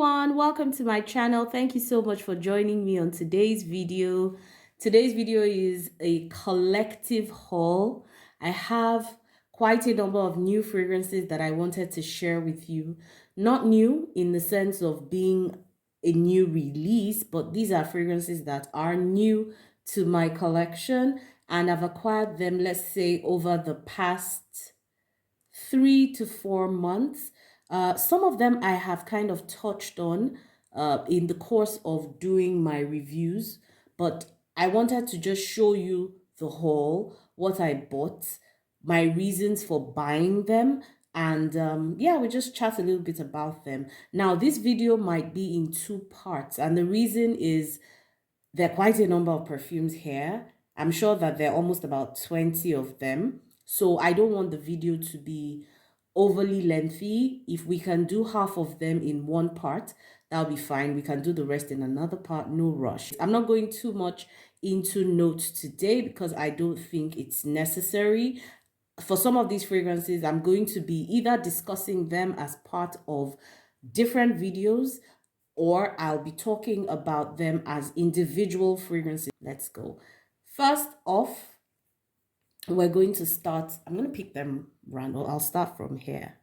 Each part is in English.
everyone, welcome to my channel. Thank you so much for joining me on today's video. Today's video is a collective haul. I have quite a number of new fragrances that I wanted to share with you. Not new in the sense of being a new release, but these are fragrances that are new to my collection, and I've acquired them, let's say, over the past 3 to 4 months. Some of them I have kind of touched on in the course of doing my reviews, but I wanted to just show you the haul, what I bought, my reasons for buying them, and yeah, we just chat a little bit about them. Now, this video might be in two parts, and the reason is there are quite a number of perfumes here. I'm sure that there are almost about 20 of them. So I don't want the video to be overly lengthy. If we can do half of them in one part, that'll be fine. We can do the rest in another part, no rush. I'm not going too much into notes today because I don't think it's necessary. For some of these fragrances, I'm going to be either discussing them as part of different videos, or I'll be talking about them as individual fragrances. Let's go. First off, we're going to start, I'm going to pick them random. I'll start from here.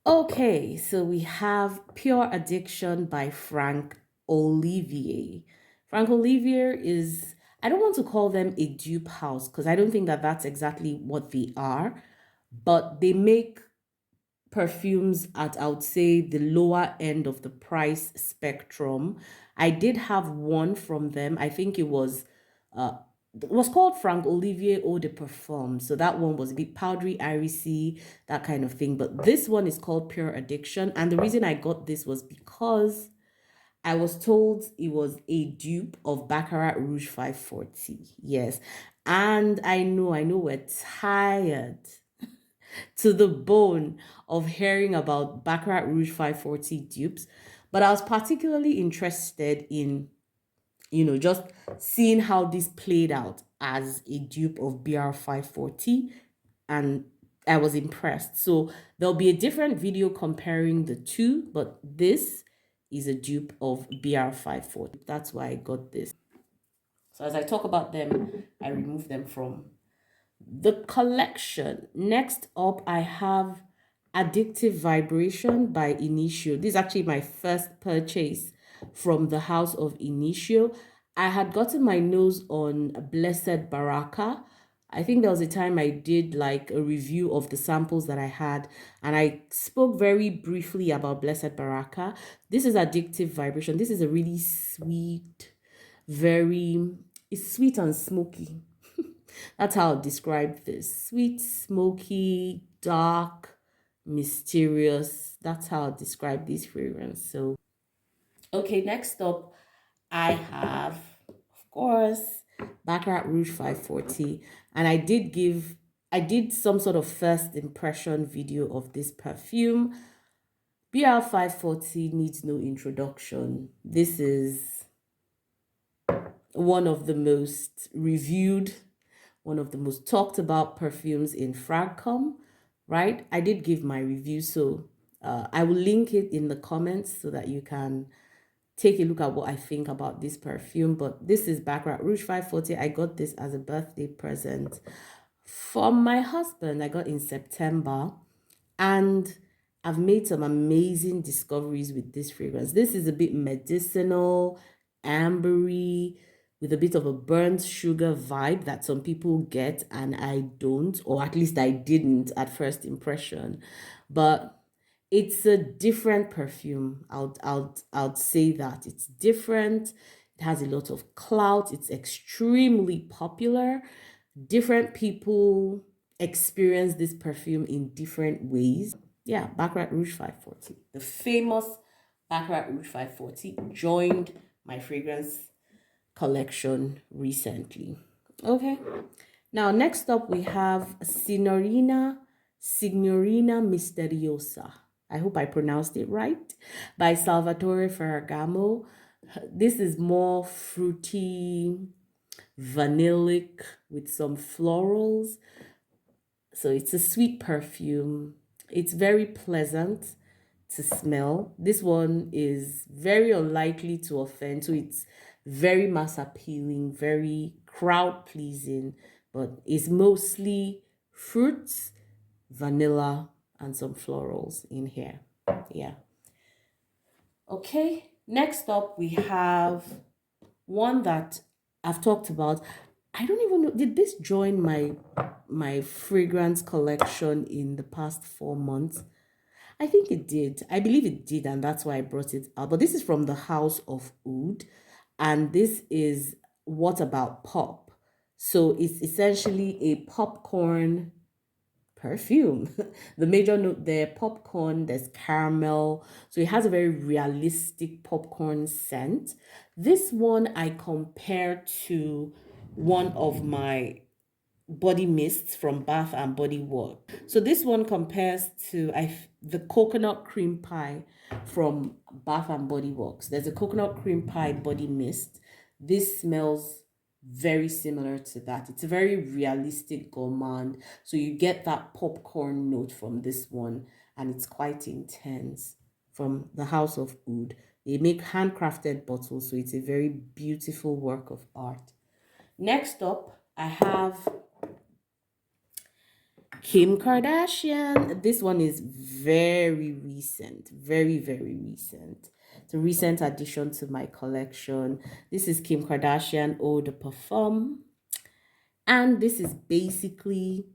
Okay, so we have Pure Addiction by Frank Olivier. Frank Olivier is, I don't want to call them a dupe house because I don't think that that's exactly what they are, but they make perfumes at, I would say, the lower end of the price spectrum. I did have one from them. I think it was called Frank Olivier Eau de Parfum. So that one was a bit powdery, irisy, that kind of thing. But this one is called Pure Addiction. And the reason I got this was because I was told it was a dupe of Baccarat Rouge 540. Yes. And I know we're tired to the bone of hearing about Baccarat Rouge 540 dupes, but I was particularly interested in, just seeing how this played out as a dupe of BR 540, and I was impressed. So there'll be a different video comparing the two, but this is a dupe of BR 540. That's why I got this. So as I talk about them, I remove them from the collection. Next up, I have Addictive Vibration by Initio. This is actually my first purchase from the house of Initio. I had gotten my nose on Blessed Baraka. I think there was a time I did like a review of the samples that I had, and I spoke very briefly about Blessed Baraka. This is Addictive Vibration. This is a really sweet, it's sweet and smoky. That's how I'll describe this. Sweet, smoky, dark, mysterious. That's how I'll describe this fragrance. So, okay, next up, I have, of course, Baccarat Rouge 540. And I did some sort of first impression video of this perfume. BR 540 needs no introduction. This is one of the most reviewed, one of the most talked about perfumes in Ferragamo, right? I did give my review, so I will link it in the comments so that you can take a look at what I think about this perfume. But this is Baccarat Rouge 540. I got this as a birthday present from my husband. I got in September, and I've made some amazing discoveries with this fragrance. This is a bit medicinal, ambery, with a bit of a burnt sugar vibe that some people get and I don't, or at least I didn't at first impression. But it's a different perfume. I'll say that it's different. It has a lot of clout. It's extremely popular. Different people experience this perfume in different ways. Yeah, Baccarat Rouge 540. The famous Baccarat Rouge 540 joined my fragrance collection recently. Okay. Now, next up, we have Signorina Misteriosa. I hope I pronounced it right. By Salvatore Ferragamo. This is more fruity, vanillic with some florals. So it's a sweet perfume. It's very pleasant. to smell. This one is very unlikely to offend, so it's very mass appealing, very crowd pleasing, but it's mostly fruits, vanilla, and some florals in here. Yeah. Okay. Next up, we have one that I've talked about. I don't even know, did this join my fragrance collection in the past 4 months? I think it did. I believe it did, and that's why I brought it out. But this is from the House of Oud, and this is What About Pop? So it's essentially a popcorn perfume. The major note there, popcorn, there's caramel. So it has a very realistic popcorn scent. This one I compare to one of my body mists from Bath and Body Works. So this one compares to the coconut cream pie from Bath and Body Works. There's a coconut cream pie body mist. This smells very similar to that. It's a very realistic gourmand. So you get that popcorn note from this one, and it's quite intense from the House of Oud. They make handcrafted bottles, so it's a very beautiful work of art. Next up, I have Kim Kardashian. This one is very recent, very, very recent. It's a recent addition to my collection. This is Kim Kardashian Eau de Parfum. And this is basically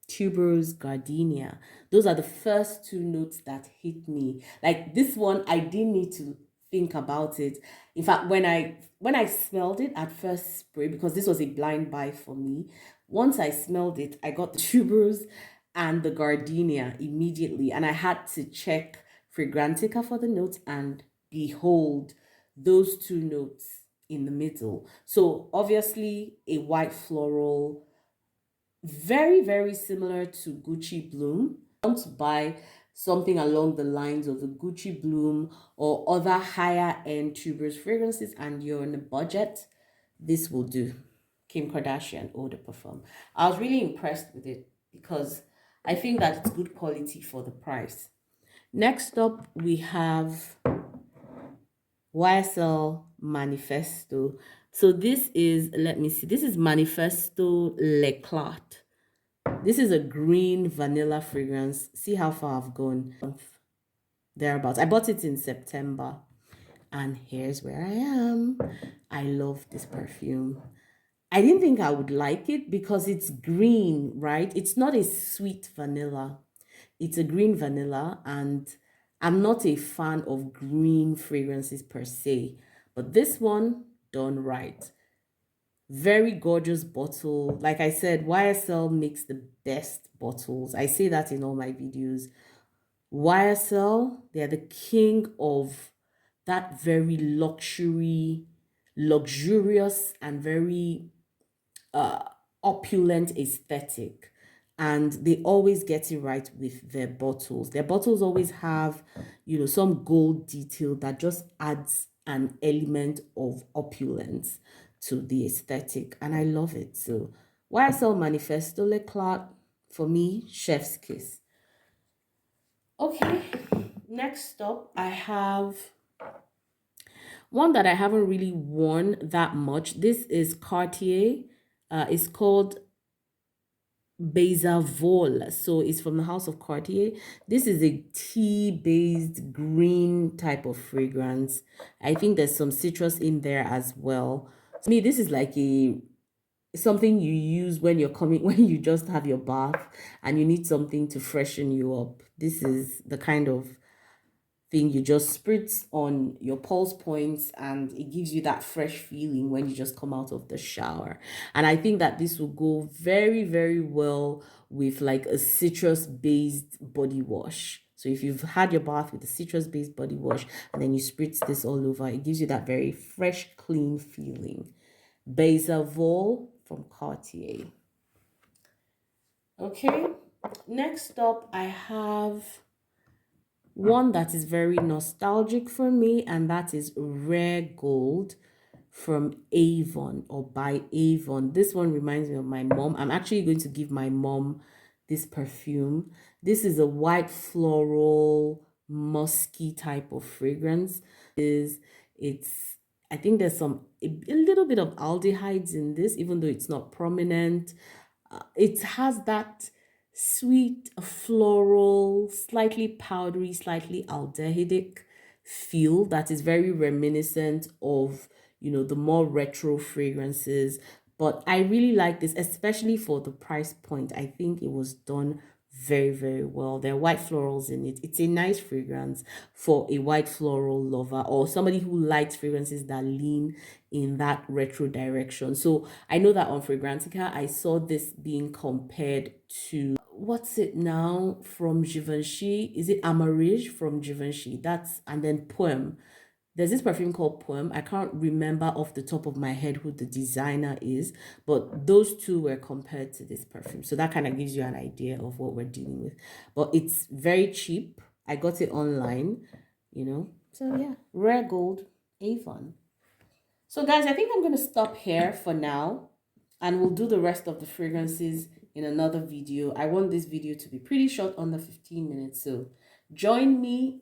tuberose gardenia. Those are the first two notes that hit me. Like this one, I didn't need to think about it. In fact, when I smelled it at first spray, because this was a blind buy for me, once I smelled it, I got the tuberose and the gardenia immediately, and I had to check Fragrantica for the notes, and behold, those two notes in the middle. So obviously a white floral, very, very similar to Gucci Bloom. I want to buy something along the lines of the Gucci Bloom or other higher end tuberous fragrances, and you're on a budget, this will do. Kim Kardashian Eau de Parfum. I was really impressed with it because I think that it's good quality for the price. Next up, we have YSL Manifesto. So this is, let me see, this is Manifesto L'Eclat. This is a green vanilla fragrance. See how far I've gone. Thereabouts. I bought it in September. And here's where I am. I love this perfume. I didn't think I would like it because it's green, right? It's not a sweet vanilla. It's a green vanilla, and I'm not a fan of green fragrances per se. But this one, done right. Very gorgeous bottle. Like I said, YSL makes the best bottles. I say that in all my videos. YSL, they're the king of that very luxurious, and very opulent aesthetic. And they always get it right with their bottles. Their bottles always have, some gold detail that just adds an element of opulence to the aesthetic. And I love it. So YSL Manifesto L'Eclat, for me, chef's kiss. Okay, next up, I have one that I haven't really worn that much. This is Cartier. It's called Bezaval. So it's from the house of Cartier. This is a tea-based green type of fragrance. I think there's some citrus in there as well. To me, this is like something you use when you're coming when you just have your bath and you need something to freshen you up. This is the kind of thing you just spritz on your pulse points, and it gives you that fresh feeling when you just come out of the shower. And I think that this will go very, very well with like a citrus based body wash. So if you've had your bath with a citrus based body wash and then you spritz this all over, it gives you that very fresh, clean feeling. Bezaval from Cartier. Okay, next up I have one that is very nostalgic for me, and that is Rare Gold from Avon, or by Avon. This one reminds me of my mom. I'm actually going to give my mom this perfume. This is a white floral musky type of fragrance. It's I think there's a little bit of aldehydes in this, even though it's not prominent. It has that sweet, floral, slightly powdery, slightly aldehydic feel that is very reminiscent of, the more retro fragrances. But I really like this, especially for the price point. I think it was done very, very well. There are white florals in it. It's a nice fragrance for a white floral lover or somebody who likes fragrances that lean in that retro direction. So I know that on Fragrantica, I saw this being compared to what's it now from Givenchy? Is it Amarige from Givenchy? And then Poem. There's this perfume called Poem. I can't remember off the top of my head who the designer is, but those two were compared to this perfume. So that kind of gives you an idea of what we're dealing with. But it's very cheap. I got it online. So yeah, rare gold, Avon. So guys, I think I'm going to stop here for now, and we'll do the rest of the fragrances in another video. I want this video to be pretty short, under 15 minutes. So join me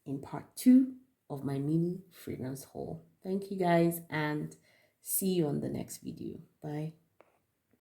in part 2 of my mini fragrance haul. Thank you guys, and see you on the next video. Bye.